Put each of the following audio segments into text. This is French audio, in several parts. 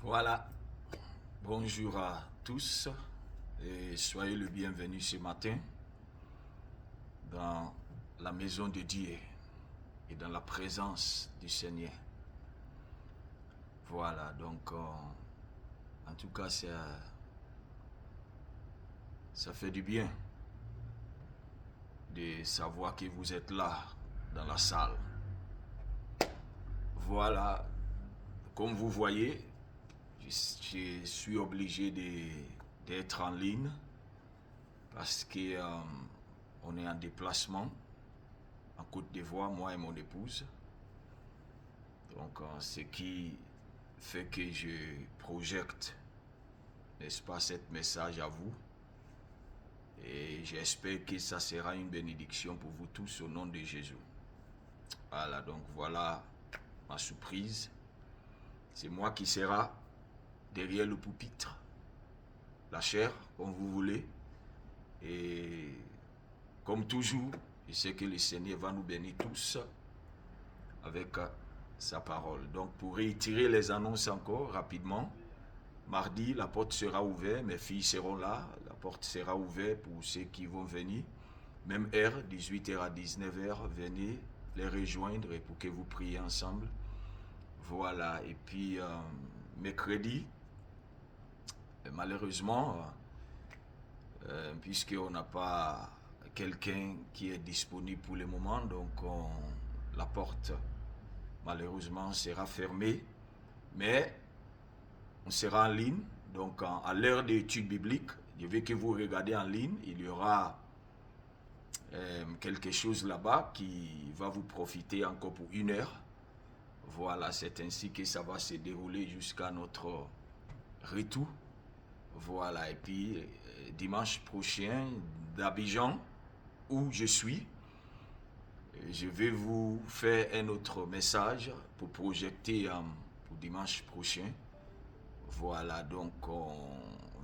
Voilà, bonjour à tous et soyez le bienvenu ce matin dans la maison de Dieu et dans la présence du Seigneur. Voilà, donc en tout cas ça fait du bien de savoir que vous êtes là dans la salle. Voilà, comme vous voyez, je suis obligé d'être en ligne parce que on est en déplacement en Côte d'Ivoire, moi et mon épouse. Donc ce qui fait que je projette, n'est-ce pas, cet message à vous. Et j'espère que ça sera une bénédiction pour vous tous au nom de Jésus. Voilà, donc voilà ma surprise. C'est moi qui sera derrière le pupitre, la chair, comme vous voulez. Et comme toujours, je sais que le Seigneur va nous bénir tous avec sa parole. Donc pour réitérer les annonces encore rapidement, mardi, la porte sera ouverte, mes filles seront là, la porte sera ouverte pour ceux qui vont venir. Même heure, 18h à 19h, venez les rejoindre et pour que vous priez ensemble. Voilà, et puis mercredi, malheureusement, puisqu'on n'a pas quelqu'un qui est disponible pour le moment, donc la porte malheureusement sera fermée, mais on sera en ligne, donc à l'heure des études bibliques, je veux que vous regardez en ligne, il y aura quelque chose là-bas qui va vous profiter encore pour 1 heure. Voilà, c'est ainsi que ça va se dérouler jusqu'à notre retour. Voilà, et puis dimanche prochain d'Abidjan, où je suis, je vais vous faire un autre message pour projeter pour dimanche prochain. Voilà, donc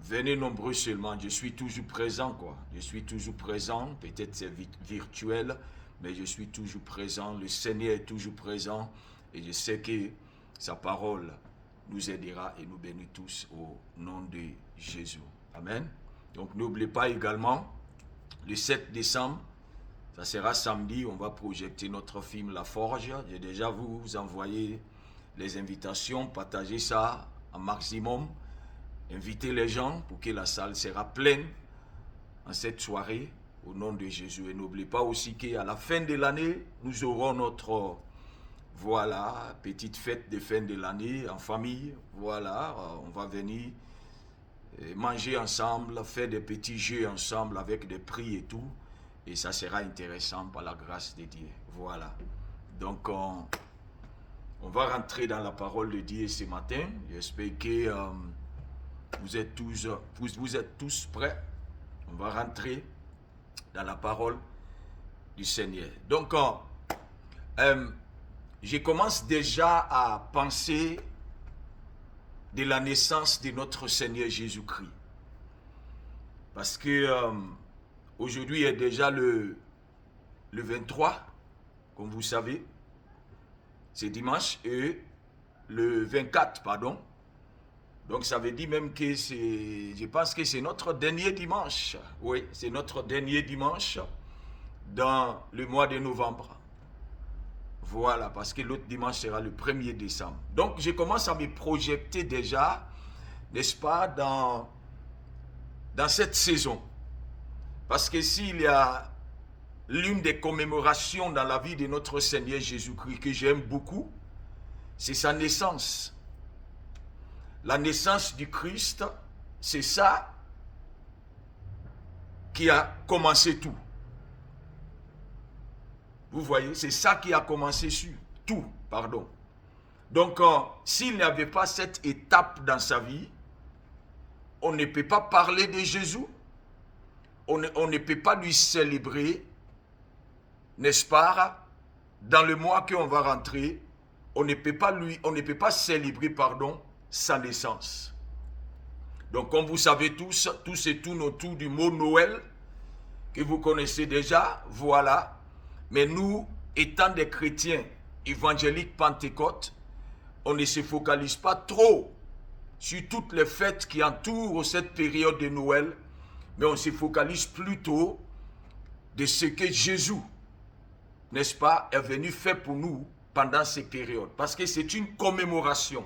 venez nombreux seulement, je suis toujours présent, quoi. Je suis toujours présent, peut-être c'est virtuel, mais je suis toujours présent, le Seigneur est toujours présent et je sais que sa parole nous aidera et nous bénit tous au nom de Jésus. Amen. Donc n'oubliez pas également, le 7 décembre, ça sera samedi, on va projeter notre film La Forge. J'ai déjà vous envoyé les invitations, partagez ça un maximum, invitez les gens pour que la salle sera pleine en cette soirée au nom de Jésus. Et n'oubliez pas aussi qu'à la fin de l'année, nous aurons notre petite fête de fin de l'année en famille. Voilà, on va venir manger ensemble, faire des petits jeux ensemble avec des prix et tout. Et ça sera intéressant par la grâce de Dieu. Voilà. Donc, on va rentrer dans la parole de Dieu ce matin. J'espère que vous êtes tous prêts. On va rentrer dans la parole du Seigneur. Donc, je commence déjà à penser de la naissance de notre Seigneur Jésus-Christ. Parce que aujourd'hui est déjà le 23, comme vous savez. C'est dimanche et le 24, pardon. Donc ça veut dire même que je pense que c'est notre dernier dimanche. Oui, c'est notre dernier dimanche dans le mois de novembre. Voilà, parce que l'autre dimanche sera le 1er décembre. Donc je commence à me projeter déjà, n'est-ce pas, dans cette saison. Parce que s'il y a l'une des commémorations dans la vie de notre Seigneur Jésus-Christ que j'aime beaucoup, c'est sa naissance. La naissance du Christ, c'est ça qui a commencé tout. Vous voyez, c'est ça qui a commencé tout, pardon. Donc, s'il n'y avait pas cette étape dans sa vie, on ne peut pas parler de Jésus, on ne peut pas lui célébrer, n'est-ce pas, dans le mois qu'on va rentrer, on ne peut pas célébrer, sa naissance. Donc, comme vous savez tous et tout autour du mot Noël, que vous connaissez déjà, voilà. Mais nous, étant des chrétiens évangéliques Pentecôte, on ne se focalise pas trop sur toutes les fêtes qui entourent cette période de Noël, mais on se focalise plutôt de ce que Jésus, n'est-ce pas, est venu faire pour nous pendant ces périodes. Parce que c'est une commémoration.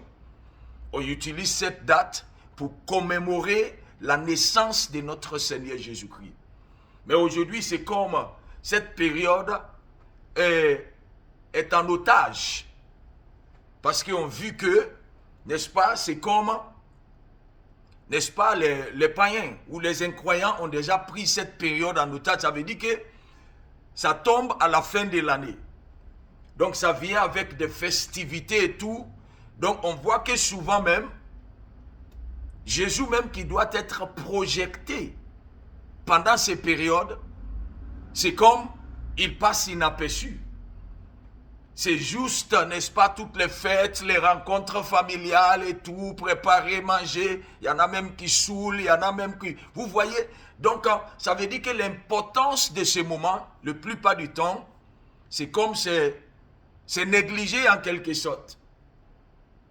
On utilise cette date pour commémorer la naissance de notre Seigneur Jésus-Christ. Mais aujourd'hui, c'est comme cette période est en otage. Parce qu'ils ont vu que, n'est-ce pas, c'est comme, n'est-ce pas, les païens ou les incroyants ont déjà pris cette période en otage. Ça veut dire que ça tombe à la fin de l'année. Donc ça vient avec des festivités et tout. Donc on voit que souvent même, Jésus même qui doit être projeté pendant ces périodes, c'est comme il passe inaperçu. C'est juste, n'est-ce pas, toutes les fêtes, les rencontres familiales et tout, préparer, manger. Il y en a même qui saoulent, il y en a même qui... Vous voyez? Donc, ça veut dire que l'importance de ce moment, la plupart du temps, c'est comme c'est négligé en quelque sorte.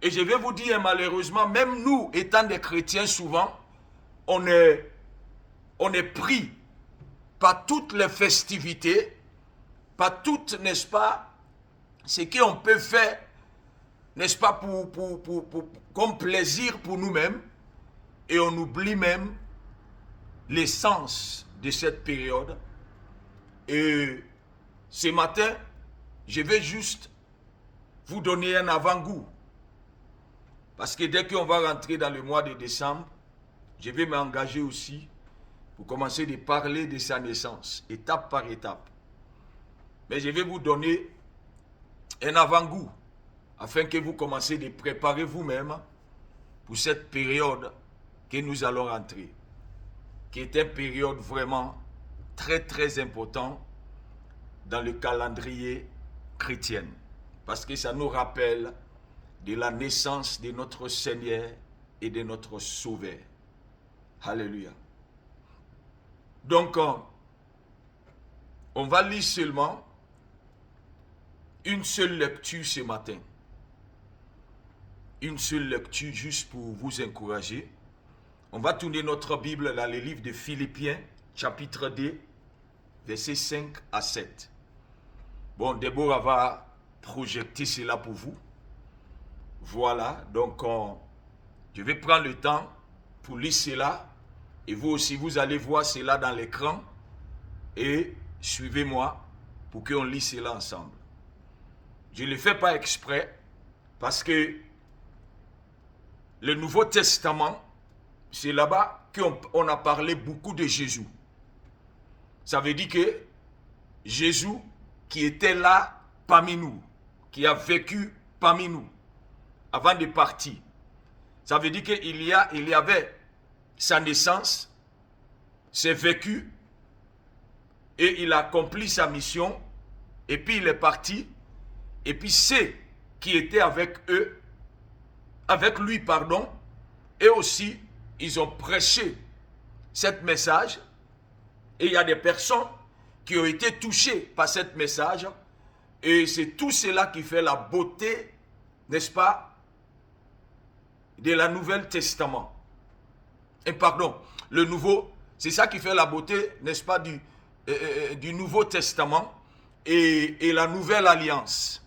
Et je vais vous dire, malheureusement, même nous, étant des chrétiens, souvent, on est pris par toutes les festivités, par toutes, n'est-ce pas, ce qu'on peut faire, n'est-ce pas, comme plaisir pour nous-mêmes, et on oublie même l'essence de cette période. Et ce matin, je vais juste vous donner un avant-goût. Parce que dès qu'on va rentrer dans le mois de décembre, je vais m'engager aussi pour commencer de parler de sa naissance, étape par étape. Mais je vais vous donner un avant-goût, afin que vous commenciez de préparer vous-même pour cette période que nous allons entrer, qui est une période vraiment très très importante dans le calendrier chrétien, parce que ça nous rappelle de la naissance de notre Seigneur et de notre Sauveur. Alléluia. Donc, on va lire seulement une seule lecture ce matin. Une seule lecture juste pour vous encourager. On va tourner notre Bible dans le livre de Philippiens, chapitre 2, versets 5 à 7. Bon, Déborah va projeter cela pour vous. Voilà, donc je vais prendre le temps pour lire cela. Et vous aussi, vous allez voir cela dans l'écran. Et suivez-moi pour qu'on lise cela ensemble. Je ne le fais pas exprès parce que le Nouveau Testament, c'est là-bas qu'on a parlé beaucoup de Jésus. Ça veut dire que Jésus qui était là parmi nous, qui a vécu parmi nous avant de partir. Ça veut dire qu'il y avait sa naissance, ses vécus, et il a accompli sa mission, et puis il est parti. Et puis ceux qui étaient avec lui, et aussi, ils ont prêché ce message. Et il y a des personnes qui ont été touchées par ce message. Et c'est tout cela qui fait la beauté, n'est-ce pas, de la Nouvelle Testament. Et pardon, le Nouveau, c'est ça qui fait la beauté, n'est-ce pas, du Nouveau Testament et la Nouvelle Alliance.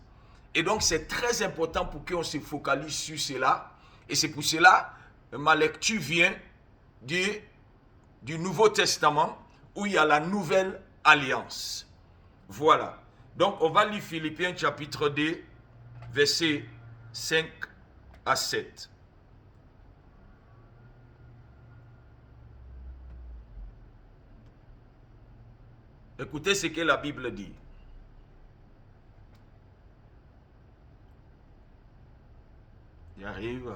Et donc, c'est très important pour qu'on se focalise sur cela. Et c'est pour cela que ma lecture vient du Nouveau Testament où il y a la Nouvelle Alliance. Voilà. Donc, on va lire Philippiens chapitre 2, versets 5 à 7. Écoutez ce que la Bible dit. Il arrive.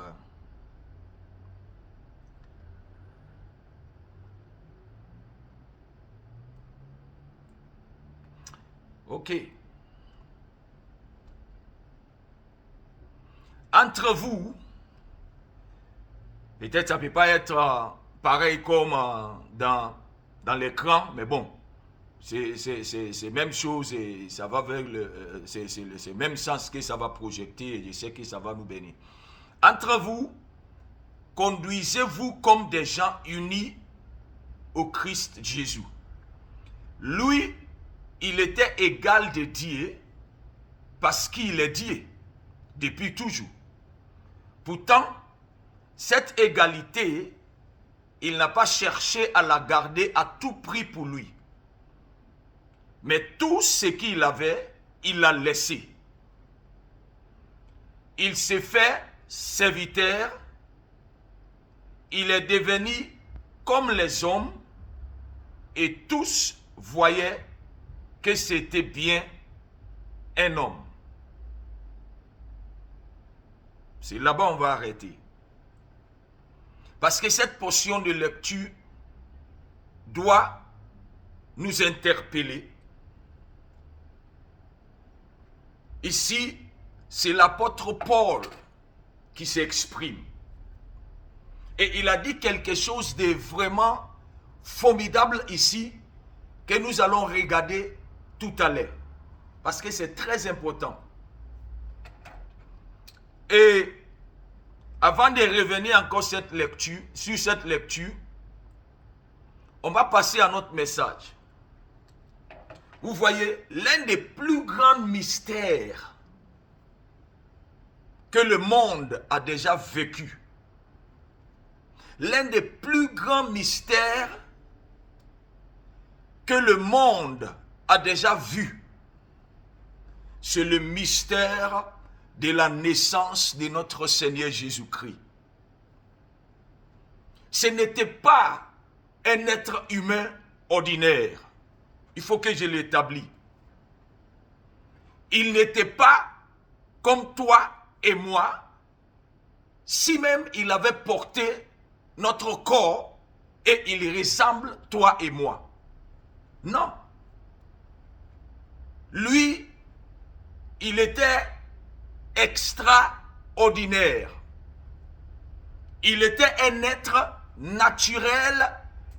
Ok. Entre vous, peut-être ça ne peut pas être pareil comme dans l'écran, mais bon, c'est même chose et ça va vers c'est le même sens que ça va projeter et je sais que ça va nous bénir. Entre vous, conduisez-vous comme des gens unis au Christ Jésus. Lui, il était égal de Dieu parce qu'il est Dieu depuis toujours. Pourtant, cette égalité, il n'a pas cherché à la garder à tout prix pour lui. Mais tout ce qu'il avait, il l'a laissé. Il s'est fait serviteur. Il est devenu comme les hommes et tous voyaient que c'était bien un homme. C'est là-bas on va arrêter. Parce que cette portion de lecture doit nous interpeller. Ici, c'est l'apôtre Paul qui s'exprime. Et il a dit quelque chose de vraiment formidable ici que nous allons regarder tout à l'heure. Parce que c'est très important. Et avant de revenir encore sur cette lecture, on va passer à notre message. Vous voyez, l'un des plus grands mystères que le monde a déjà vécu, l'un des plus grands mystères que le monde a déjà vu, c'est le mystère de la naissance de notre Seigneur Jésus-Christ. Ce n'était pas un être humain ordinaire. Il faut que je l'établisse. Il n'était pas comme toi et moi, si même il avait porté notre corps et il ressemble toi et moi. Non. Lui, il était extraordinaire. Il était un être naturel,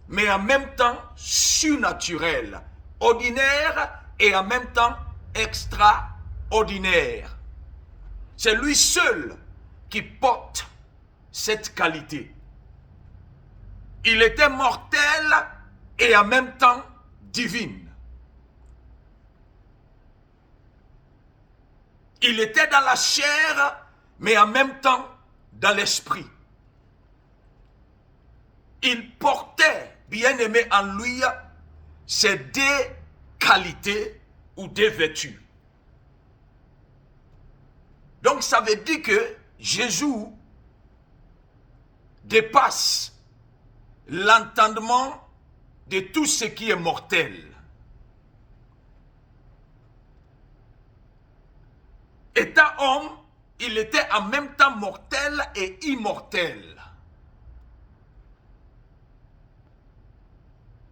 mais en même temps surnaturel. Ordinaire et en même temps extraordinaire. C'est lui seul qui porte cette qualité. Il était mortel et en même temps divine. Il était dans la chair, mais en même temps dans l'esprit. Il portait, bien aimé en lui, ces deux qualités ou deux vertus. Donc ça veut dire que Jésus dépasse l'entendement de tout ce qui est mortel. Étant homme, il était en même temps mortel et immortel.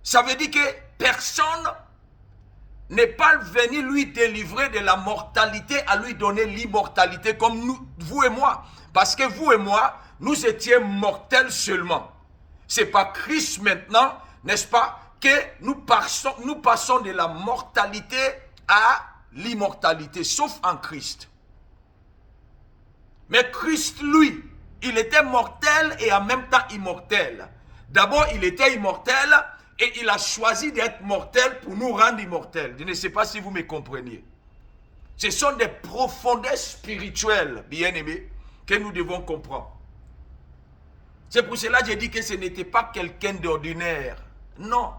Ça veut dire que personne n'est pas venu lui délivrer de la mortalité à lui donner l'immortalité comme nous, vous et moi. Parce que vous et moi, nous étions mortels seulement. C'est par Christ maintenant, n'est-ce pas, que nous passons de la mortalité à l'immortalité, sauf en Christ. Mais Christ, lui, il était mortel et en même temps immortel. D'abord, il était immortel et il a choisi d'être mortel pour nous rendre immortels. Je ne sais pas si vous me comprenez. Ce sont des profondeurs spirituelles, bien aimés, que nous devons comprendre. C'est pour cela que j'ai dit que ce n'était pas quelqu'un d'ordinaire. Non.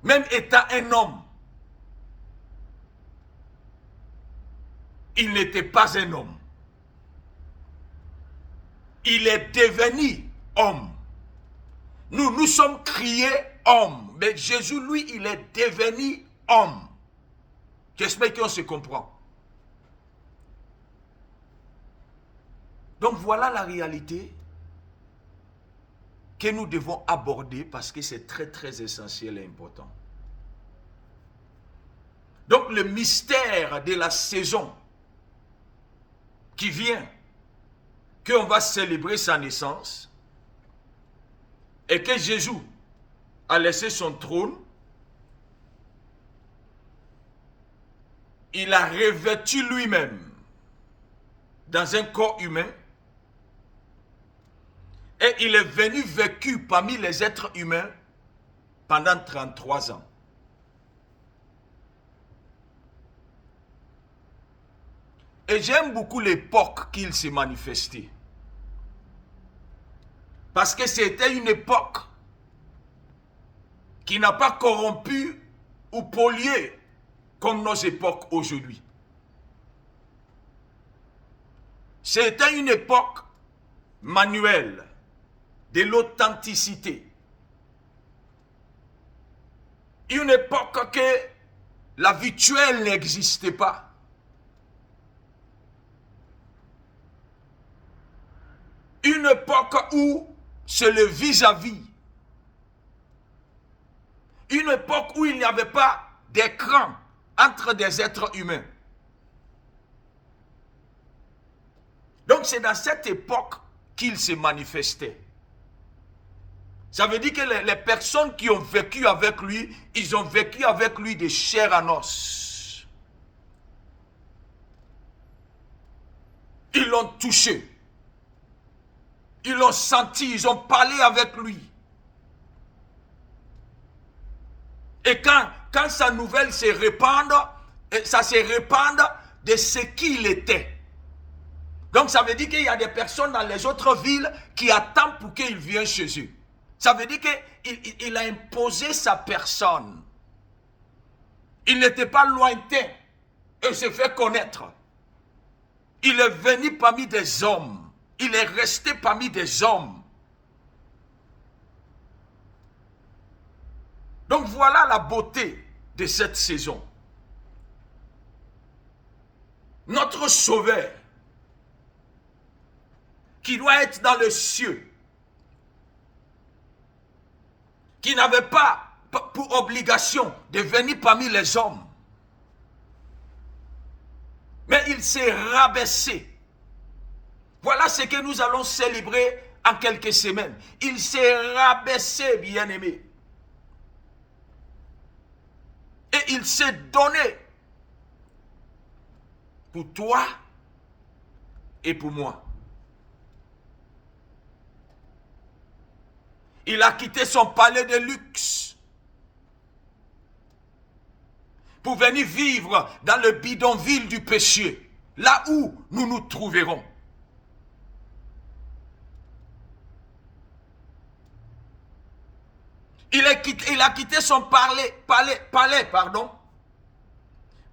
Même étant un homme, il n'était pas un homme. Il est devenu homme. Nous sommes criés hommes. Mais Jésus, lui, il est devenu homme. J'espère qu'on se comprend. Donc voilà la réalité que nous devons aborder parce que c'est très très essentiel et important. Donc le mystère de la saison qui vient, qu'on va célébrer sa naissance, et que Jésus a laissé son trône, il a revêtu lui-même dans un corps humain Et il est venu vécu parmi les êtres humains pendant 33 ans. Et j'aime beaucoup l'époque qu'il s'est manifesté. Parce que c'était une époque qui n'a pas corrompu ou pollué comme nos époques aujourd'hui. C'était une époque manuelle, de l'authenticité. Une époque que la virtuelle n'existait pas. Une époque où c'est le vis-à-vis. Une époque où il n'y avait pas d'écran entre des êtres humains. Donc c'est dans cette époque qu'il s'est manifesté. Ça veut dire que les personnes qui ont vécu avec lui, ils ont vécu avec lui de chair en os. Ils l'ont touché. Ils l'ont senti, ils ont parlé avec lui. Et quand sa nouvelle se répand, ça se répand de ce qu'il était. Donc ça veut dire qu'il y a des personnes dans les autres villes qui attendent pour qu'il vienne chez eux. Ça veut dire qu'il a imposé sa personne. Il n'était pas lointain et s'est fait connaître. Il est venu parmi des hommes. Il est resté parmi des hommes. Donc voilà la beauté de cette saison. Notre Sauveur, qui doit être dans le cieux, qui n'avait pas pour obligation de venir parmi les hommes, mais il s'est rabaissé. Voilà ce que nous allons célébrer en quelques semaines. Il s'est rabaissé, bien-aimé. Et il s'est donné pour toi et pour moi. Il a quitté son palais de luxe pour venir vivre dans le bidonville du péché, là où nous nous trouverons. Il a quitté son palais,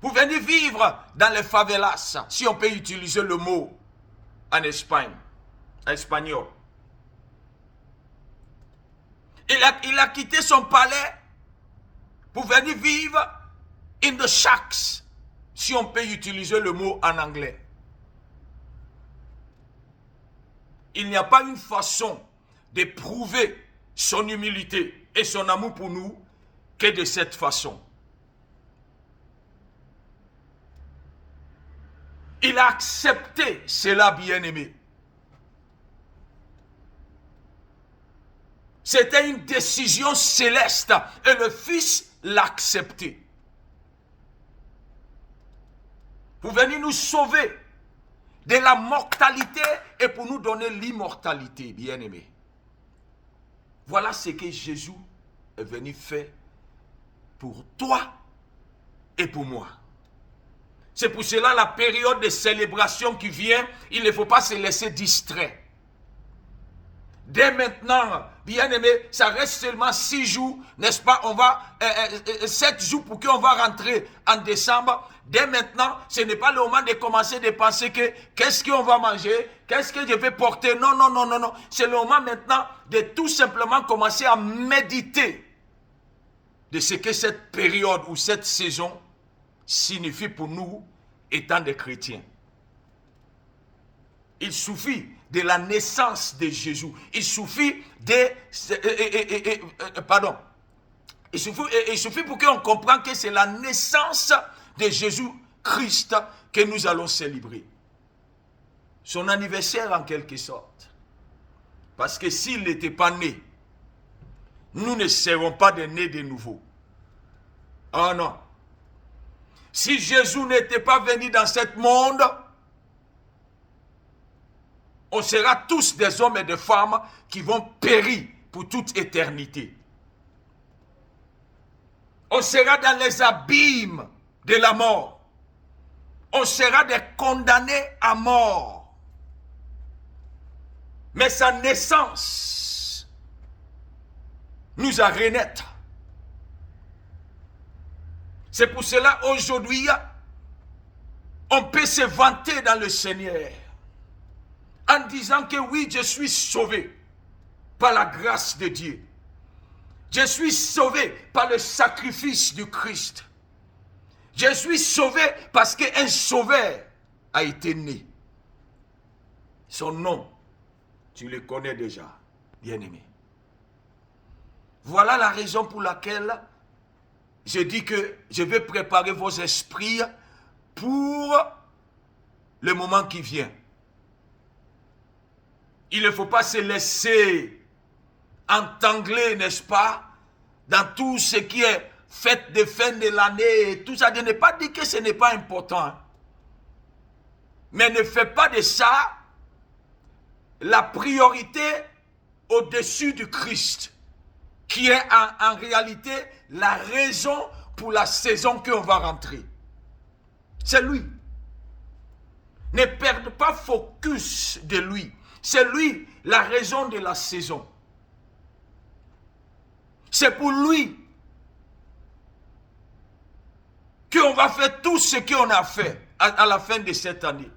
pour venir vivre dans les favelas, si on peut utiliser le mot en Espagne, en espagnol. Il a quitté son palais pour venir vivre in the shacks, si on peut utiliser le mot en anglais. Il n'y a pas une façon de prouver son humilité et son amour pour nous que de cette façon. Il a accepté cela, bien-aimé. C'était une décision céleste et le Fils l'a accepté. Pour venir nous sauver de la mortalité et pour nous donner l'immortalité, bien-aimé. Voilà ce que Jésus est venu faire pour toi et pour moi. C'est pour cela la période de célébration qui vient, il ne faut pas se laisser distraire. Dès maintenant, bien-aimé, ça reste seulement 6 jours, n'est-ce pas? 7 jours pour qu'on va rentrer en décembre. Dès maintenant, ce n'est pas le moment de commencer de penser que qu'est-ce qu'on va manger, qu'est-ce que je vais porter. Non, non, non, non, non. C'est le moment maintenant de tout simplement commencer à méditer de ce que cette période ou cette saison signifie pour nous étant des chrétiens. Il suffit de la naissance de Jésus. Il suffit Il suffit pour qu'on comprenne que c'est la naissance de Jésus-Christ que nous allons célébrer. Son anniversaire en quelque sorte. Parce que s'il n'était pas né, nous ne serons pas des nés de nouveau. Oh non. Si Jésus n'était pas venu dans ce monde, On sera tous des hommes et des femmes qui vont périr pour toute éternité. On sera dans les abîmes de la mort. On sera des condamnés à mort. Mais sa naissance nous a renaître. C'est pour cela aujourd'hui, on peut se vanter dans le Seigneur en disant que oui, je suis sauvé par la grâce de Dieu. Je suis sauvé par le sacrifice du Christ. Je suis sauvé parce qu'un sauveur a été né. Son nom, tu le connais déjà, bien-aimé. Voilà la raison pour laquelle je dis que je vais préparer vos esprits pour le moment qui vient. Il ne faut pas se laisser entangler, n'est-ce pas, dans tout ce qui est fête de fin de l'année et tout ça. Je n'ai pas dit que ce n'est pas important. Mais ne fais pas de ça la priorité au-dessus du Christ, qui est en réalité la raison pour la saison qu'on va rentrer. C'est lui. Ne perdez pas focus de lui. C'est lui la raison de la saison. C'est pour lui qu'on va faire tout ce qu'on a fait à la fin de cette année.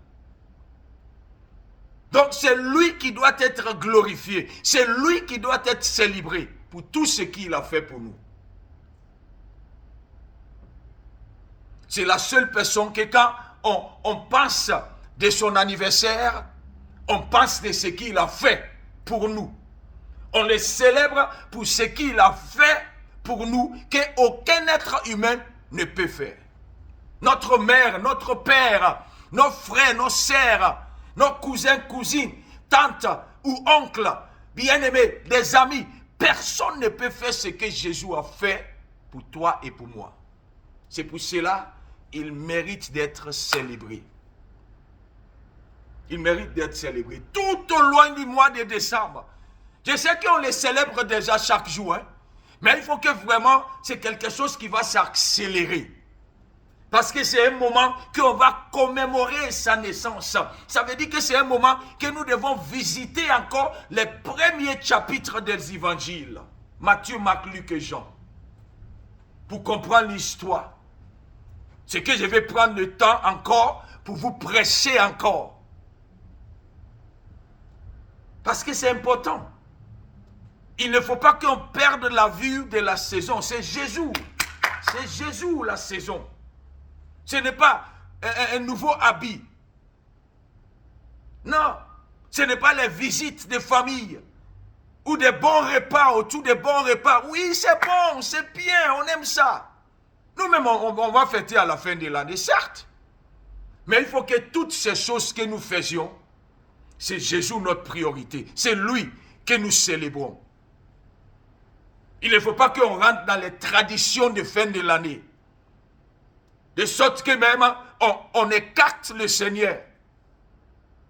Donc c'est lui qui doit être glorifié. C'est lui qui doit être célébré pour tout ce qu'il a fait pour nous. C'est la seule personne que quand on pense de son anniversaire, on pense de ce qu'il a fait pour nous. On le célèbre pour ce qu'il a fait pour nous, qu'aucun être humain ne peut faire. Notre mère, notre père, nos frères, nos sœurs, nos cousins, cousines, tantes ou oncles, bien-aimés, des amis, personne ne peut faire ce que Jésus a fait pour toi et pour moi. C'est pour cela qu'il mérite d'être célébré. Il mérite d'être célébré tout au loin du mois de décembre. Je sais qu'on les célèbre déjà chaque jour, hein, mais il faut que vraiment, c'est quelque chose qui va s'accélérer. Parce que c'est un moment qu'on va commémorer sa naissance. Ça veut dire que c'est un moment que nous devons visiter encore les premiers chapitres des évangiles. Matthieu, Marc, Luc et Jean. Pour comprendre l'histoire. C'est que je vais prendre le temps encore pour vous prêcher encore. Parce que c'est important. Il ne faut pas qu'on perde la vue de la saison. C'est Jésus. C'est Jésus la saison. Ce n'est pas un nouveau habit. Non. Ce n'est pas les visites de famille. Ou des bons repas, autour des bons repas. Oui, c'est bon, c'est bien, on aime ça. Nous-mêmes, on va fêter à la fin de l'année, certes. Mais il faut que toutes ces choses que nous faisions, c'est Jésus notre priorité. C'est lui que nous célébrons. Il ne faut pas qu'on rentre dans les traditions de fin de l'année. De sorte que même, on écarte le Seigneur.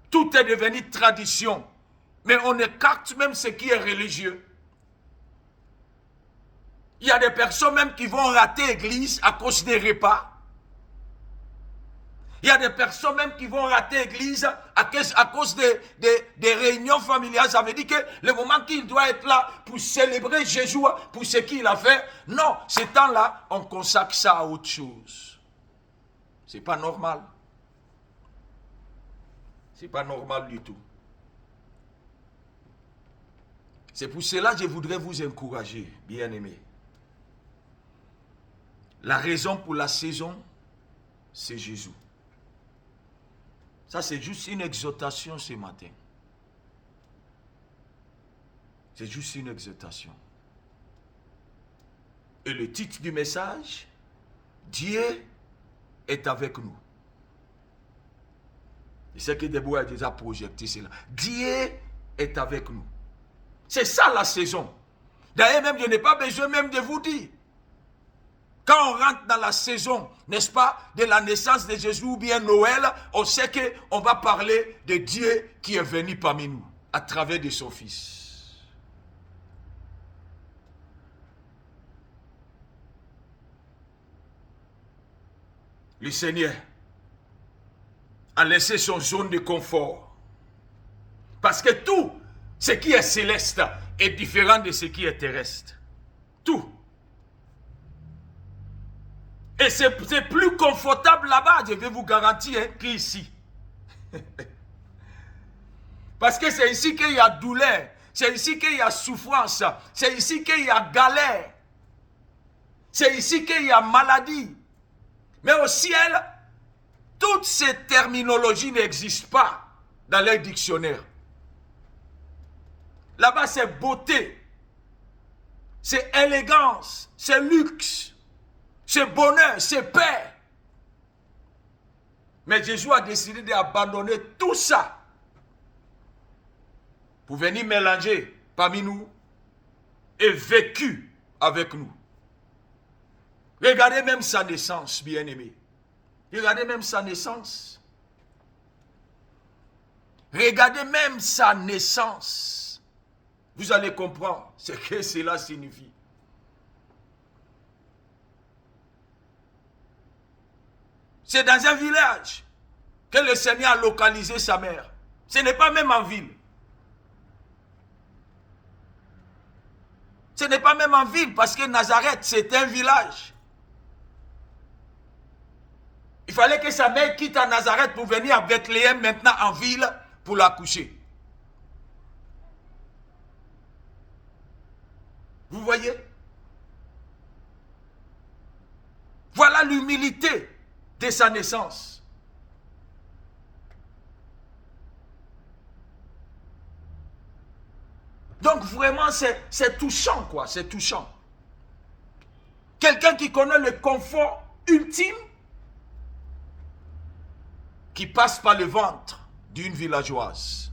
Tout est devenu tradition. Mais on écarte même ce qui est religieux. Il y a des personnes même qui vont rater l'église à cause des repas. Il y a des personnes même qui vont rater l'église à cause des réunions familiales. Ça veut dire que le moment qu'il doit être là pour célébrer Jésus, pour ce qu'il a fait, non, ce temps-là, on consacre ça à autre chose. C'est pas normal. C'est pas normal du tout. C'est pour cela que je voudrais vous encourager, bien-aimés. La raison pour la saison, c'est Jésus. Ça, c'est juste une exhortation ce matin. C'est juste une exhortation. Et le titre du message, Dieu est avec nous. C'est ce que Déborah a déjà projeté cela. Dieu est avec nous. C'est ça la saison. D'ailleurs, même, je n'ai pas besoin même de vous dire. Quand on rentre dans la saison, n'est-ce pas, de la naissance de Jésus ou bien Noël, on sait qu'on va parler de Dieu qui est venu parmi nous à travers de son Fils. Le Seigneur a laissé son zone de confort. Parce que tout ce qui est céleste est différent de ce qui est terrestre. Tout. Et c'est plus confortable là-bas, je vais vous garantir, qu'ici. Parce que c'est ici qu'il y a douleur, c'est ici qu'il y a souffrance, c'est ici qu'il y a galère, c'est ici qu'il y a maladie. Mais au ciel, toutes ces terminologies n'existent pas dans les dictionnaires. Là-bas, c'est beauté, c'est élégance, c'est luxe, c'est bonheur, c'est paix. Mais Jésus a décidé d'abandonner tout ça pour venir mélanger parmi nous et vécu avec nous. Regardez même sa naissance, bien-aimé. Regardez même sa naissance. Regardez même sa naissance. Vous allez comprendre ce que cela signifie. C'est dans un village que le Seigneur a localisé sa mère. Ce n'est pas même en ville. Ce n'est pas même en ville parce que Nazareth, c'est un village. Il fallait que sa mère quitte à Nazareth pour venir à Bethléem, maintenant en ville, pour l'accoucher. Vous voyez? Voilà l'humilité de sa naissance. Donc vraiment, c'est touchant, quoi. C'est touchant. Quelqu'un qui connaît le confort ultime, qui passe par le ventre d'une villageoise.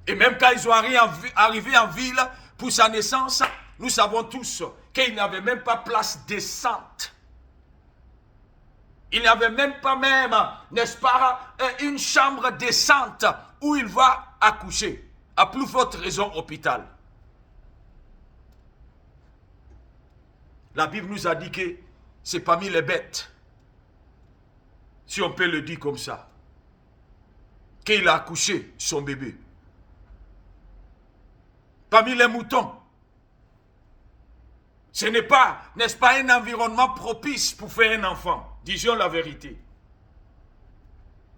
Et même quand ils sont arrivés en ville pour sa naissance, nous savons tous qu'il n'avait même pas place décente. Il n'avait même pas même, n'est-ce pas, une chambre décente où il va accoucher. À plus forte raison, hôpital. La Bible nous a dit que c'est parmi les bêtes, si on peut le dire comme ça, qu'il a accouché son bébé. Parmi les moutons. Ce n'est pas, n'est-ce pas, un environnement propice pour faire un enfant. Disons la vérité.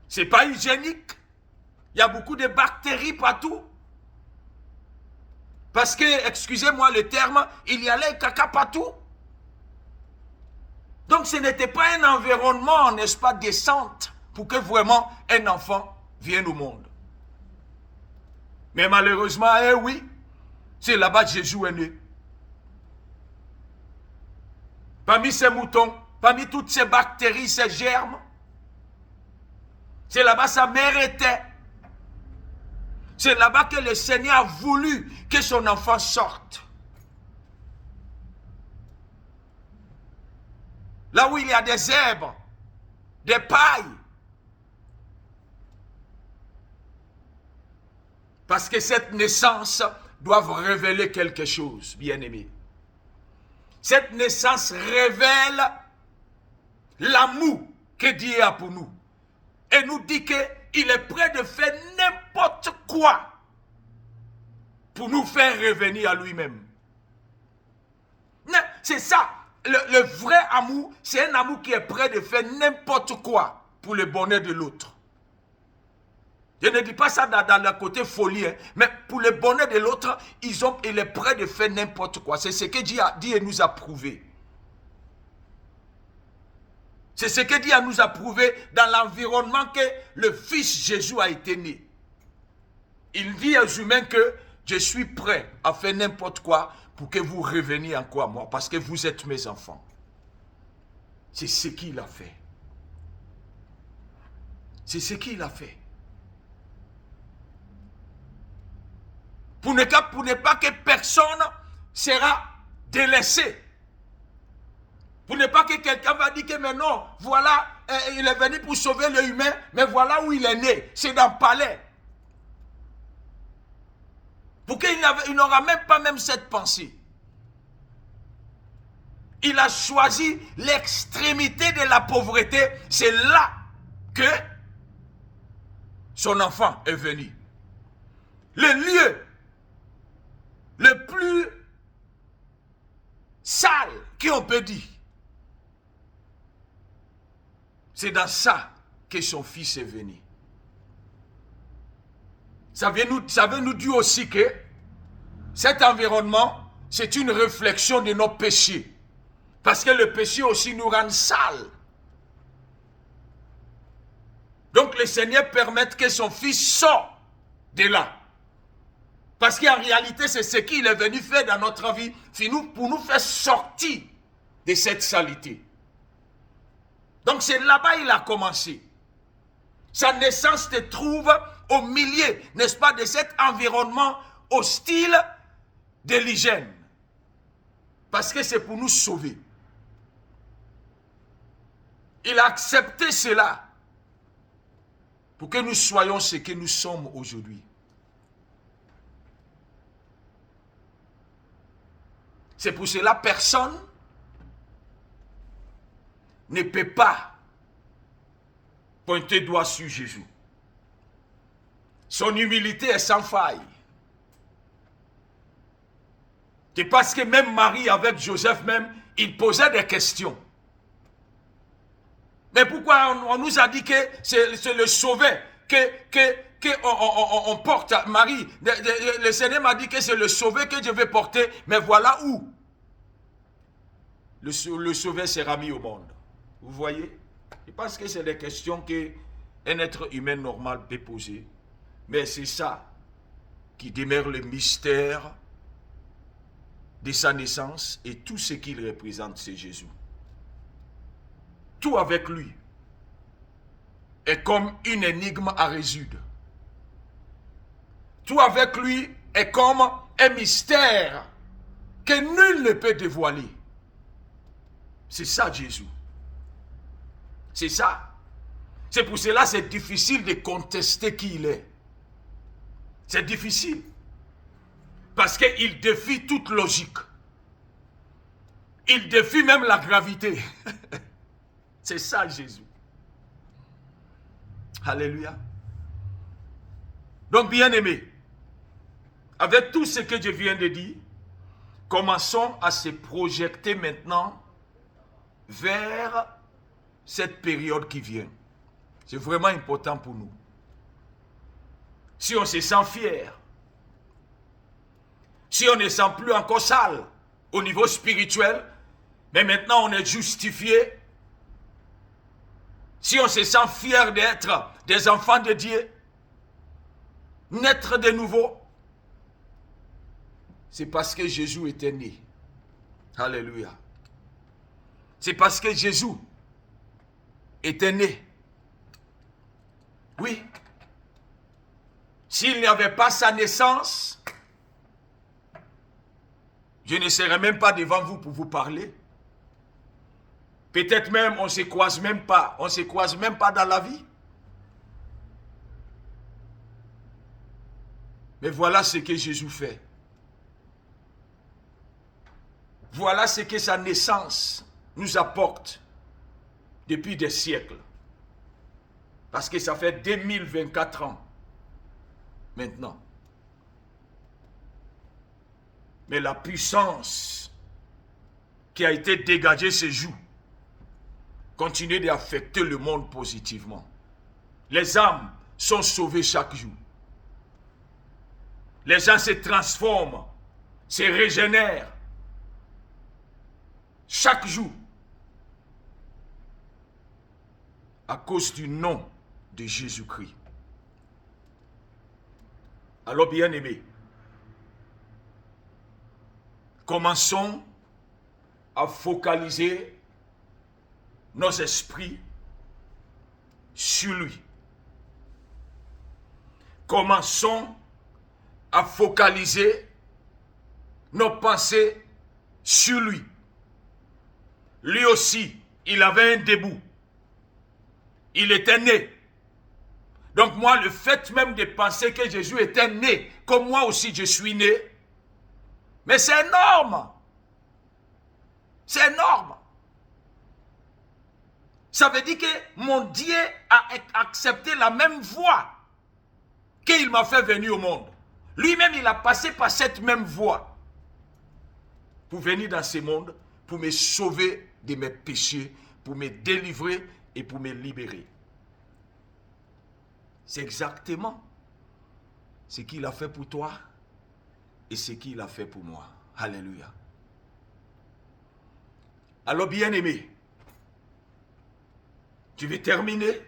Ce n'est pas hygiénique. Il y a beaucoup de bactéries partout. Parce que, excusez-moi le terme, il y a les caca partout. Donc ce n'était pas un environnement, n'est-ce pas, décent pour que vraiment un enfant vienne au monde. Mais malheureusement, oui, c'est là-bas que Jésus est né. Parmi ces moutons, parmi toutes ces bactéries, ces germes, c'est là-bas sa mère était. C'est là-bas que le Seigneur a voulu que son enfant sorte. Là où il y a des herbes, des pailles. Parce que cette naissance doit révéler quelque chose, bien-aimé. Cette naissance révèle l'amour que Dieu a pour nous. Et nous dit qu'il est prêt de faire n'importe quoi pour nous faire revenir à lui-même. C'est ça. Le vrai amour, c'est un amour qui est prêt de faire n'importe quoi pour le bonheur de l'autre. Je ne dis pas ça dans le côté folie, hein, mais pour le bonheur de l'autre, il est prêt de faire n'importe quoi. C'est ce que Dieu nous a prouvé. C'est ce que Dieu nous a prouvé dans l'environnement que le Fils Jésus a été né. Il dit aux humains que je suis prêt à faire n'importe quoi pour que vous reveniez encore à moi, parce que vous êtes mes enfants. C'est ce qu'il a fait. C'est ce qu'il a fait. Pour ne pas que personne sera délaissé. Pour ne pas que quelqu'un va dire que mais non, voilà, il est venu pour sauver les humains, mais voilà où il est né, c'est dans le palais. Pour qu'il n'aura même pas cette pensée. Il a choisi l'extrémité de la pauvreté. C'est là que son enfant est venu. Le lieu le plus sale qu'on peut dire, c'est dans ça que son fils est venu. Ça veut nous dire aussi que cet environnement, c'est une réflexion de nos péchés. Parce que le péché aussi nous rend sales. Donc le Seigneur permet que son fils sorte de là. Parce qu'en réalité, c'est ce qu'il est venu faire dans notre vie, pour nous faire sortir de cette saleté. Donc c'est là-bas qu'il a commencé. Sa naissance se trouve au milieu, n'est-ce pas, de cet environnement hostile de l'hygiène. Parce que c'est pour nous sauver. Il a accepté cela pour que nous soyons ce que nous sommes aujourd'hui. C'est pour cela que personne ne peut pas pointer le doigt sur Jésus. Son humilité est sans faille. C'est parce que même Marie avec Joseph même, il posait des questions. Mais pourquoi on nous a dit que c'est le sauveur on porte Marie? Le Seigneur m'a dit que c'est le sauveur que je vais porter, mais voilà où le sauveur sera mis au monde. Vous voyez? Je pense que c'est des questions qu'un être humain normal peut poser. Mais c'est ça qui demeure le mystère de sa naissance et tout ce qu'il représente, c'est Jésus. Tout avec lui est comme une énigme à résoudre. Tout avec lui est comme un mystère que nul ne peut dévoiler. C'est ça Jésus. C'est ça. C'est pour cela que c'est difficile de contester qui il est. C'est difficile. Parce qu'il défie toute logique. Il défie même la gravité. C'est ça Jésus. Alléluia. Donc bien aimé, avec tout ce que je viens de dire, commençons à se projeter maintenant vers cette période qui vient. C'est vraiment important pour nous. Si on se sent fier, si on ne sent plus encore sale au niveau spirituel, mais maintenant on est justifié, si on se sent fier d'être des enfants de Dieu, naître de nouveau, c'est parce que Jésus était né. Alléluia. C'est parce que Jésus était né. Oui. S'il n'y avait pas sa naissance, je ne serais même pas devant vous pour vous parler. Peut-être même on ne se croise même pas. On ne se croise même pas dans la vie. Mais voilà ce que Jésus fait. Voilà ce que sa naissance nous apporte depuis des siècles. Parce que ça fait 2024 ans maintenant. Mais la puissance qui a été dégagée ce jour continue d'affecter le monde positivement. Les âmes sont sauvées chaque jour. Les gens se transforment, se régénèrent chaque jour à cause du nom de Jésus-Christ. Alors bien aimés, commençons à focaliser nos esprits sur lui. Commençons à focaliser nos pensées sur lui. Lui aussi, il avait un début. Il était né. Donc moi, le fait même de penser que Jésus était né, comme moi aussi je suis né, mais c'est énorme. C'est énorme. Ça veut dire que mon Dieu a accepté la même voie qu'il m'a fait venir au monde. Lui-même, il a passé par cette même voie pour venir dans ce monde, pour me sauver de mes péchés, pour me délivrer et pour me libérer. C'est exactement ce qu'il a fait pour toi et ce qu'il a fait pour moi. Alléluia. Alors, bien-aimé, je vais terminer.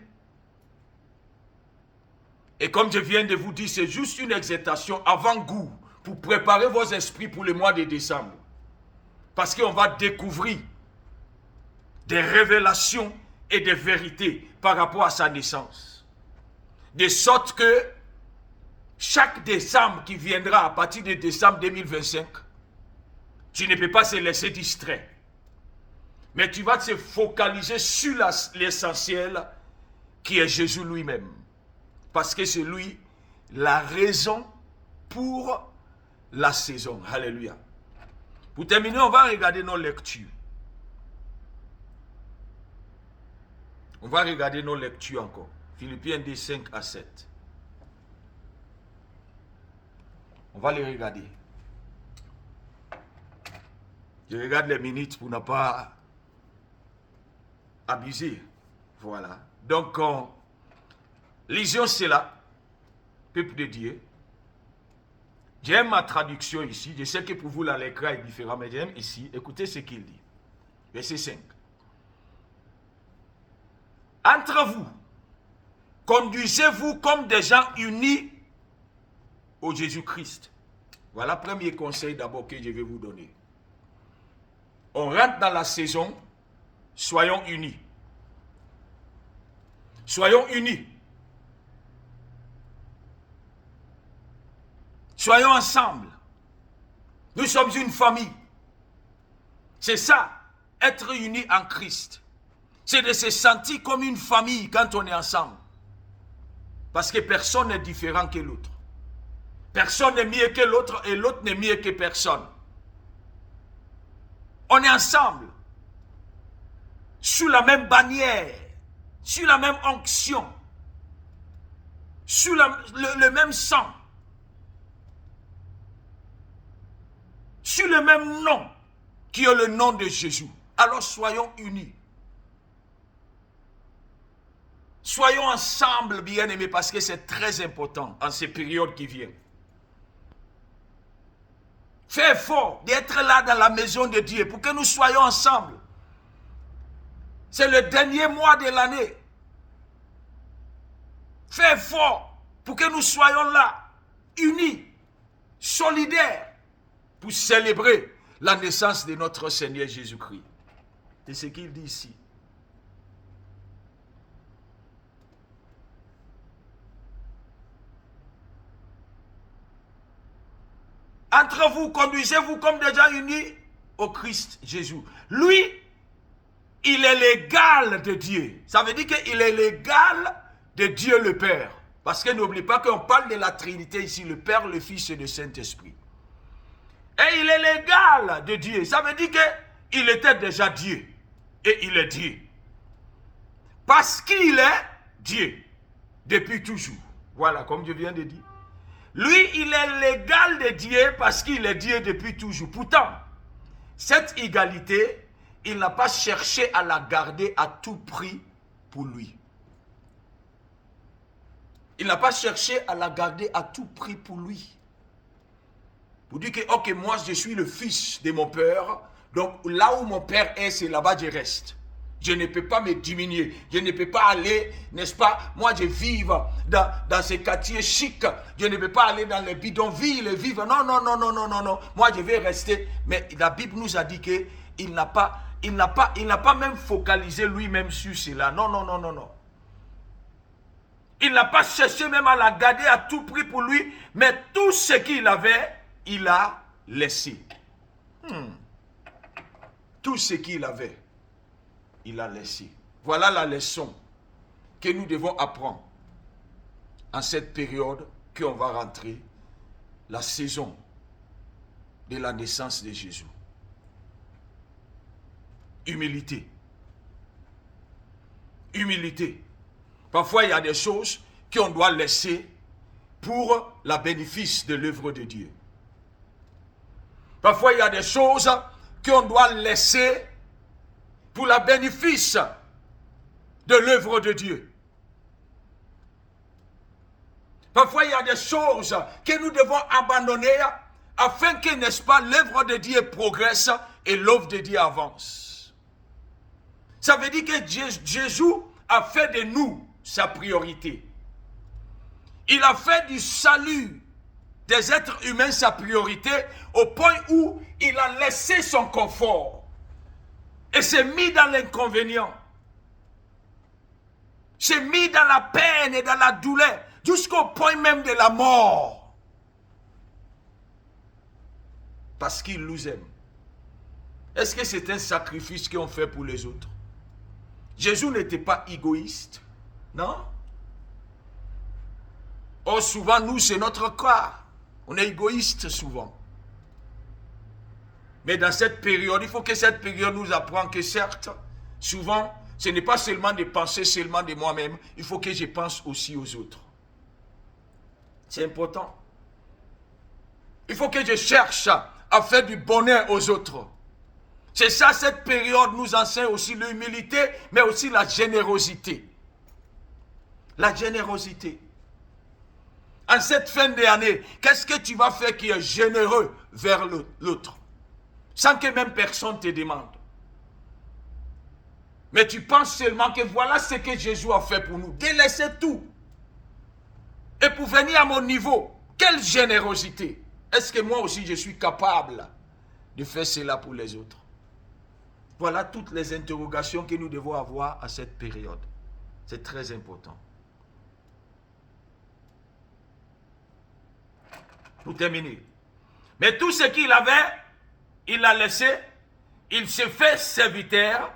Et comme je viens de vous dire, c'est juste une exhortation avant-goût pour préparer vos esprits pour le mois de décembre. Parce qu'on va découvrir des révélations et des vérités par rapport à sa naissance. De sorte que chaque décembre qui viendra à partir de décembre 2025, tu ne peux pas se laisser distraire. Mais tu vas te focaliser sur l'essentiel qui est Jésus lui-même. Parce que c'est lui la raison pour la saison. Alléluia. Pour terminer, on va regarder nos lectures. On va regarder nos lectures encore. Philippiens 2, 5 à 7. On va les regarder. Je regarde les minutes pour ne pas abuser. Voilà. Donc, lisons cela, peuple de Dieu. J'aime ma traduction ici. Je sais que pour vous, l'écran est différent, mais j'aime ici. Écoutez ce qu'il dit. Verset 5. Entre vous, conduisez-vous comme des gens unis au Jésus-Christ. Voilà le premier conseil d'abord que je vais vous donner. On rentre dans la saison, soyons unis. Soyons unis. Soyons ensemble. Nous sommes une famille. C'est ça, être unis en Christ. C'est de se sentir comme une famille quand on est ensemble. Parce que personne n'est différent que l'autre. Personne n'est mieux que l'autre et l'autre n'est mieux que personne. On est ensemble. Sous la même bannière. Sous la même onction. Sous le même sang. Sur le même nom, qui est le nom de Jésus. Alors soyons unis. Soyons ensemble, bien-aimés, parce que c'est très important en ces périodes qui viennent. Fais effort d'être là dans la maison de Dieu pour que nous soyons ensemble. C'est le dernier mois de l'année. Fais effort pour que nous soyons là, unis, solidaires, pour célébrer la naissance de notre Seigneur Jésus-Christ. C'est ce qu'il dit ici. Entre vous, conduisez-vous comme des gens unis au Christ Jésus. Lui, il est l'égal de Dieu. Ça veut dire qu'il est l'égal de Dieu le Père. Parce que n'oublie pas qu'on parle de la Trinité ici, le Père, le Fils et le Saint-Esprit. Et il est l'égal de Dieu. Ça veut dire qu'il était déjà Dieu. Et il est Dieu. Parce qu'il est Dieu. Depuis toujours. Voilà, comme je viens de dire. Lui, il est l'égal de Dieu parce qu'il est Dieu depuis toujours. Pourtant, cette égalité, il n'a pas cherché à la garder à tout prix pour lui. Il n'a pas cherché à la garder à tout prix pour lui. Pour dire que, ok, moi je suis le fils de mon père, donc là où mon père est, c'est là-bas que je reste. Je ne peux pas me diminuer, je ne peux pas aller, n'est-ce pas, moi je vis dans ces quartiers chics, je ne peux pas aller dans les bidonvilles et vivre, non, moi je vais rester. Mais la Bible nous a dit qu'il n'a pas même focalisé lui-même sur cela, non. Il n'a pas cherché même à la garder à tout prix pour lui, mais tout ce qu'il avait, il a laissé. tout ce qu'il avait, il a laissé. Voilà la leçon que nous devons apprendre en cette période qu'on va rentrer, la saison de la naissance de Jésus. Humilité. Humilité. Parfois, il y a des choses qu'on doit laisser pour le bénéfice de l'œuvre de Dieu. Parfois, il y a des choses qu'on doit laisser pour le bénéfice de l'œuvre de Dieu. Parfois, il y a des choses que nous devons abandonner afin que, n'est-ce pas, l'œuvre de Dieu progresse et l'œuvre de Dieu avance. Ça veut dire que Jésus a fait de nous sa priorité. Il a fait du salut des êtres humains sa priorité au point où il a laissé son confort et s'est mis dans l'inconvénient. S'est mis dans la peine et dans la douleur jusqu'au point même de la mort. Parce qu'il nous aime. Est-ce que c'est un sacrifice qu'on fait pour les autres? Jésus n'était pas égoïste, non? Oh, souvent, nous, c'est notre cas. On est égoïste souvent. Mais dans cette période, il faut que cette période nous apprenne que certes, souvent, ce n'est pas seulement de penser seulement de moi-même. Il faut que je pense aussi aux autres. C'est important. Il faut que je cherche à faire du bonheur aux autres. C'est ça, cette période nous enseigne aussi l'humilité, mais aussi la générosité. La générosité. En cette fin d'année, qu'est-ce que tu vas faire qui est généreux vers l'autre? Sans que même personne te demande. Mais tu penses seulement que voilà ce que Jésus a fait pour nous. Délaisser tout. Et pour venir à mon niveau, quelle générosité. Est-ce que moi aussi je suis capable de faire cela pour les autres? Voilà toutes les interrogations que nous devons avoir à cette période. C'est très important. Pour terminer. Mais tout ce qu'il avait, il l'a laissé. Il s'est fait serviteur.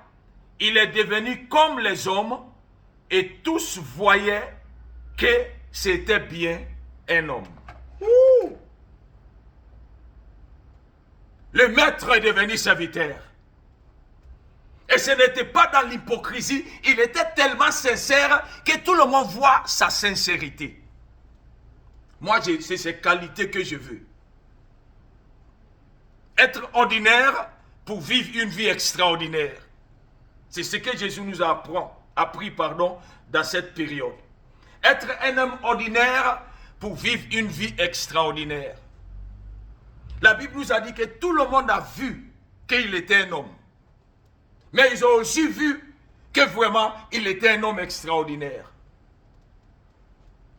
Il est devenu comme les hommes. Et tous voyaient que c'était bien un homme. Ouh! Le maître est devenu serviteur. Et ce n'était pas dans l'hypocrisie. Il était tellement sincère que tout le monde voit sa sincérité. Moi, c'est ces qualités que je veux. Être ordinaire pour vivre une vie extraordinaire. C'est ce que Jésus nous a appris dans cette période. Être un homme ordinaire pour vivre une vie extraordinaire. La Bible nous a dit que tout le monde a vu qu'il était un homme. Mais ils ont aussi vu que vraiment, il était un homme extraordinaire.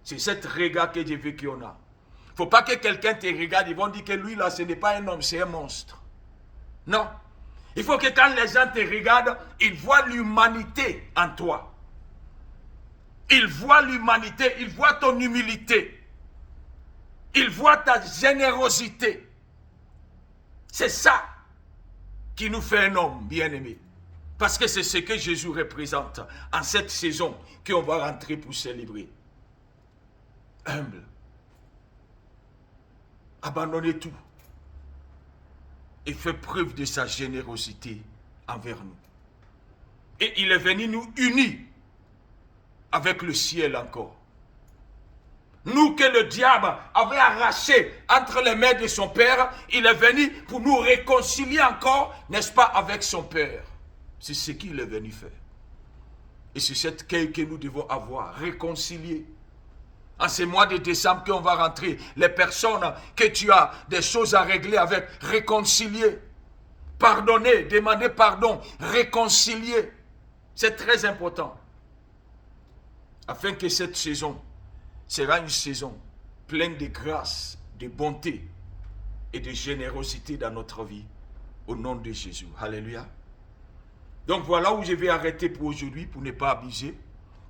C'est cet regard que Dieu veut qu'on a. Il ne faut pas que quelqu'un te regarde, ils vont dire que lui là, ce n'est pas un homme, c'est un monstre. Non. Il faut que quand les gens te regardent, ils voient l'humanité en toi. Ils voient l'humanité, ils voient ton humilité. Ils voient ta générosité. C'est ça qui nous fait un homme bien-aimé. Parce que c'est ce que Jésus représente en cette saison qu'on va rentrer pour célébrer. Humble. Abandonnez tout. Et fait preuve de sa générosité envers nous. Et il est venu nous unir avec le ciel encore. Nous que le diable avait arraché entre les mains de son Père, il est venu pour nous réconcilier encore, n'est-ce pas, avec son Père. C'est ce qu'il est venu faire. Et c'est cette quête que nous devons avoir, réconcilier. En ce mois de décembre qu'on va rentrer, les personnes que tu as des choses à régler avec, réconcilier. Pardonner, demander pardon, réconcilier. C'est très important. Afin que cette saison sera une saison pleine de grâce, de bonté et de générosité dans notre vie. Au nom de Jésus. Alléluia. Donc voilà où je vais arrêter pour aujourd'hui, pour ne pas abuser.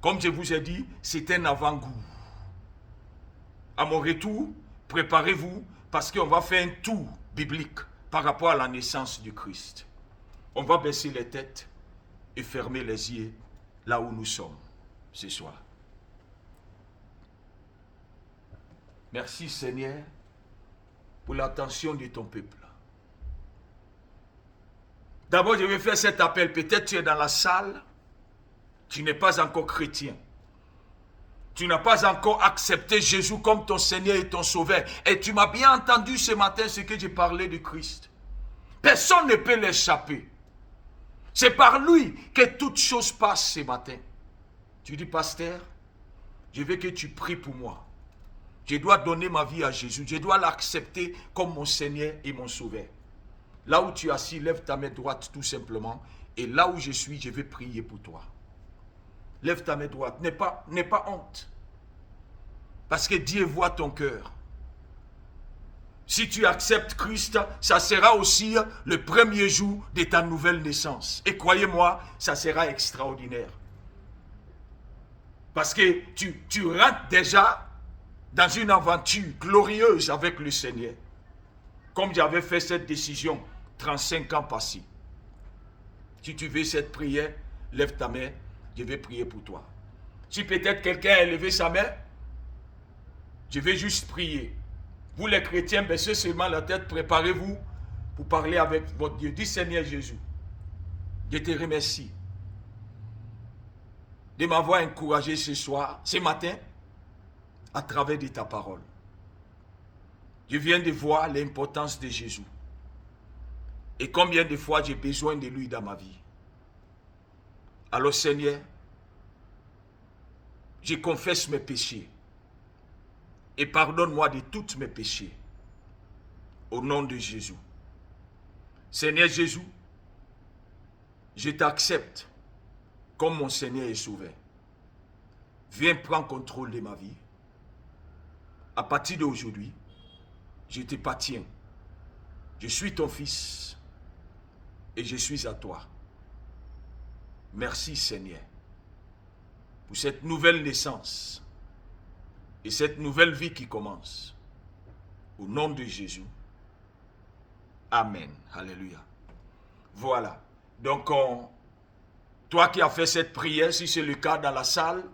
Comme je vous ai dit, c'est un avant-goût. À mon retour, préparez-vous parce qu'on va faire un tour biblique par rapport à la naissance du Christ. On va baisser les têtes et fermer les yeux là où nous sommes ce soir. Merci Seigneur pour l'attention de ton peuple. D'abord, je vais faire cet appel. Peut-être tu es dans la salle, tu n'es pas encore chrétien. Tu n'as pas encore accepté Jésus comme ton Seigneur et ton Sauveur. Et tu m'as bien entendu ce matin ce que j'ai parlé de Christ. Personne ne peut l'échapper. C'est par lui que toute chose passe ce matin. Tu dis, pasteur, je veux que tu pries pour moi. Je dois donner ma vie à Jésus. Je dois l'accepter comme mon Seigneur et mon Sauveur. Là où tu es assis, lève ta main droite tout simplement. Et là où je suis, je vais prier pour toi. Lève ta main droite. N'aie pas honte. Parce que Dieu voit ton cœur. Si tu acceptes Christ, ça sera aussi le premier jour de ta nouvelle naissance. Et croyez-moi, ça sera extraordinaire. Parce que tu rentres déjà dans une aventure glorieuse avec le Seigneur. Comme j'avais fait cette décision 35 ans passés. Si tu veux cette prière, lève ta main, je vais prier pour toi. Si peut-être quelqu'un a élevé sa main, je vais juste prier. Vous les chrétiens, baissez seulement la tête, préparez-vous pour parler avec votre Dieu. Dis Seigneur Jésus, je te remercie de m'avoir encouragé ce soir, ce matin, à travers de ta parole. Je viens de voir l'importance de Jésus. Et combien de fois j'ai besoin de lui dans ma vie. Alors Seigneur, je confesse mes péchés. Et pardonne-moi de tous mes péchés. Au nom de Jésus. Seigneur Jésus, je t'accepte comme mon Seigneur et Sauveur. Viens prendre contrôle de ma vie. À partir d'aujourd'hui, je t'appartiens. Je suis ton fils et je suis à toi. Merci Seigneur pour cette nouvelle naissance et cette nouvelle vie qui commence. Au nom de Jésus. Amen. Alléluia. Voilà. Donc, toi qui as fait cette prière, si c'est le cas dans la salle,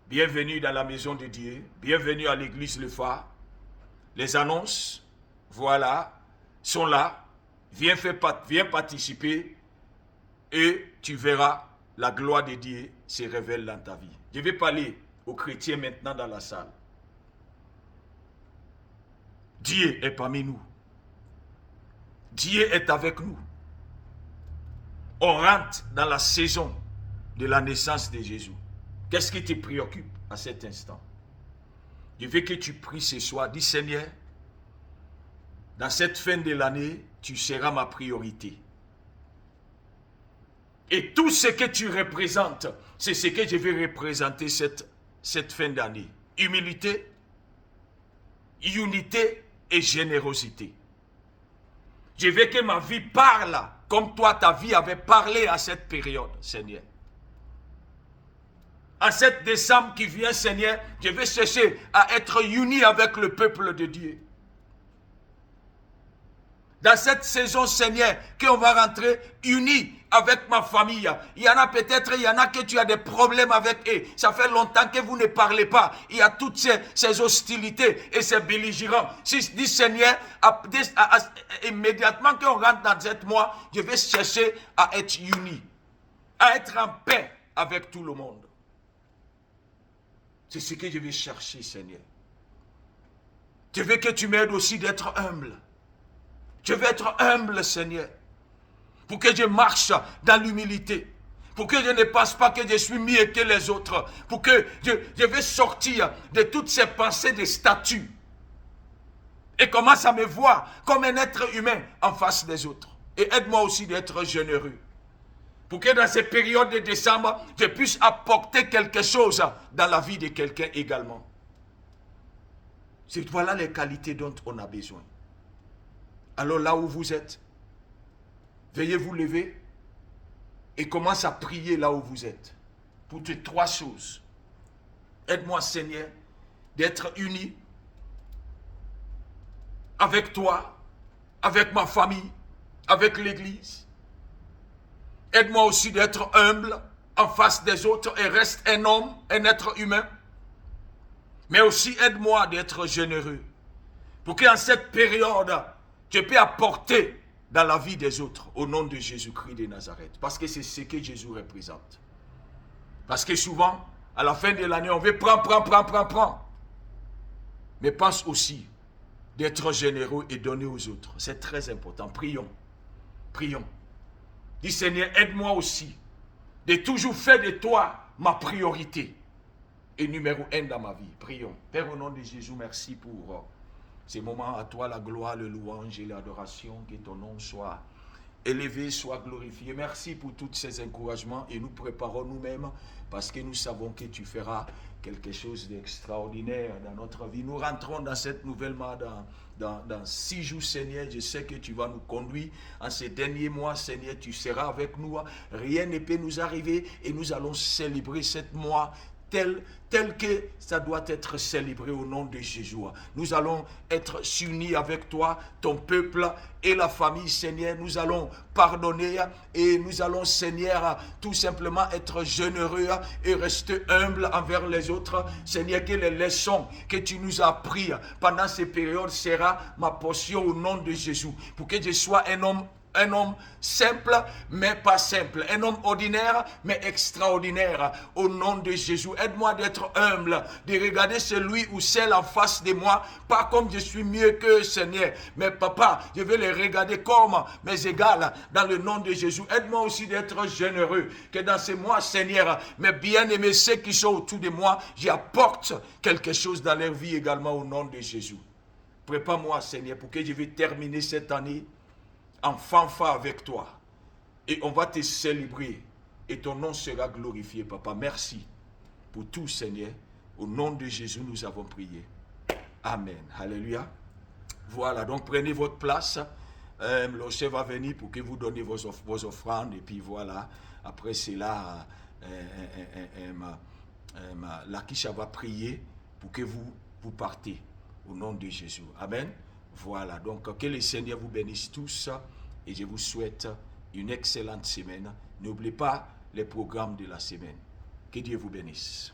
bienvenue dans la maison de Dieu. Bienvenue à l'église Le Phare. Les annonces, voilà, sont là. Viens participer et tu verras la gloire de Dieu se révèle dans ta vie. Je vais parler aux chrétiens maintenant dans la salle. Dieu est parmi nous. Dieu est avec nous. On rentre dans la saison de la naissance de Jésus. Qu'est-ce qui te préoccupe à cet instant? Je veux que tu pries ce soir. Dis Seigneur, dans cette fin de l'année, tu seras ma priorité. Et tout ce que tu représentes, c'est ce que je vais représenter cette fin d'année. Humilité, unité et générosité. Je veux que ma vie parle comme toi, ta vie avait parlé à cette période, Seigneur. En cet décembre qui vient, Seigneur, je vais chercher à être uni avec le peuple de Dieu. Dans cette saison, Seigneur, qu'on va rentrer unis avec ma famille. Il y en a peut-être, il y en a que tu as des problèmes avec eux. Ça fait longtemps que vous ne parlez pas. Il y a toutes ces hostilités et ces belligérants. Si je dis Seigneur, immédiatement qu'on rentre dans cette mois, je vais chercher à être unis, à être en paix avec tout le monde. C'est ce que je vais chercher, Seigneur. Je veux que tu m'aides aussi d'être humble. Je veux être humble, Seigneur, pour que je marche dans l'humilité, pour que je ne pense pas que je suis mieux que les autres, pour que je vais sortir de toutes ces pensées de statut et commence à me voir comme un être humain en face des autres. Et aide-moi aussi d'être généreux, pour que dans ces périodes de décembre, je puisse apporter quelque chose dans la vie de quelqu'un également. Voilà les qualités dont on a besoin. Alors là où vous êtes, veuillez vous lever et commence à prier là où vous êtes. Pour ces trois choses. Aide-moi, Seigneur, d'être uni avec toi, avec ma famille, avec l'Église. Aide-moi aussi d'être humble en face des autres et reste un homme, un être humain. Mais aussi aide-moi d'être généreux. Pour qu'en cette période, je puisse apporter dans la vie des autres au nom de Jésus-Christ de Nazareth. Parce que c'est ce que Jésus représente. Parce que souvent, à la fin de l'année, on veut prendre. Mais pense aussi d'être généreux et donner aux autres. C'est très important. Prions. Prions. Dis Seigneur, aide-moi aussi de toujours faire de toi ma priorité et numéro 1 dans ma vie. Prions. Père, au nom de Jésus, merci pour ces moments. À toi la gloire, le louange et l'adoration. Que ton nom soit élevé, soit glorifié. Merci pour tous ces encouragements et nous préparons nous-mêmes parce que nous savons que tu feras quelque chose d'extraordinaire dans notre vie. Nous rentrons dans cette nouvelle mois dans 6 jours, Seigneur. Je sais que tu vas nous conduire en ces derniers mois, Seigneur. Tu seras avec nous. Rien ne peut nous arriver et nous allons célébrer cette mois tel que ça doit être célébré au nom de Jésus. Nous allons être unis avec toi, ton peuple et la famille, Seigneur. Nous allons pardonner et nous allons, Seigneur, tout simplement être généreux et rester humble envers les autres. Seigneur, que les leçons que tu nous as apprises pendant ces périodes sera ma portion au nom de Jésus. Pour que je sois un homme simple, mais pas simple. Un homme ordinaire, mais extraordinaire. Au nom de Jésus, aide-moi d'être humble, de regarder celui ou celle en face de moi, pas comme je suis mieux que Seigneur, mais papa, je vais les regarder comme mes égales dans le nom de Jésus. Aide-moi aussi d'être généreux, que dans ces mois, Seigneur, mes bien-aimés, ceux qui sont autour de moi, j'apporte quelque chose dans leur vie également au nom de Jésus. Prépare-moi, Seigneur, pour que je vais terminer cette année en fanfare avec toi. Et on va te célébrer. Et ton nom sera glorifié, papa. Merci pour tout, Seigneur. Au nom de Jésus, nous avons prié. Amen. Alléluia. Voilà, donc prenez votre place. Le chef va venir pour que vous donniez vos offrandes. Et puis voilà, après cela, Lakisha va prier pour que vous partez. Au nom de Jésus. Amen. Voilà, donc que le Seigneur vous bénisse tous et je vous souhaite une excellente semaine. N'oubliez pas les programmes de la semaine. Que Dieu vous bénisse.